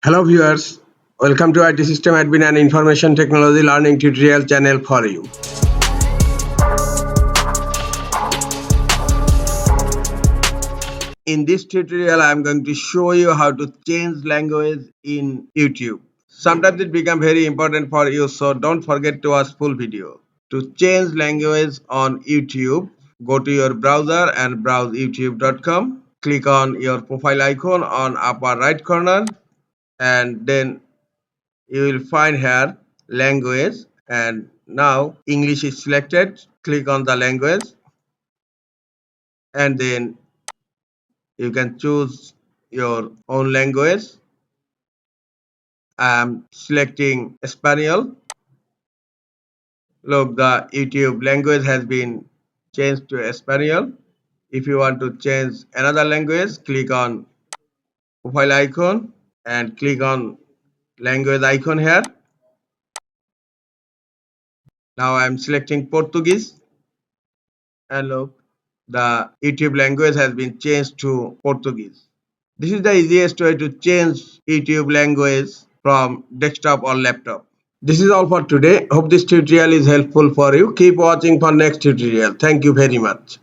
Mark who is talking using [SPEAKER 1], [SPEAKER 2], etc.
[SPEAKER 1] Hello viewers, welcome to IT System Admin and Information Technology Learning Tutorial channel for you. In this tutorial, I am going to show you how to change language in YouTube. Sometimes it becomes very important for you, so don't forget to watch full video. To change language on YouTube, go to your browser and browse youtube.com. Click on your profile icon on upper right corner and then you will find here language, and now English is selected. Click on the language and then you can choose your own language. I am selecting Espanol. Look, the YouTube language has been changed to Espanol. If you want to change another language, click on profile icon and click on language icon here. Now I am selecting Portuguese and look, the YouTube language has been changed to Portuguese. This is the easiest way to change YouTube language from desktop or laptop. This is all for today. Hope this tutorial is helpful for you. Keep watching for next tutorial. Thank you very much.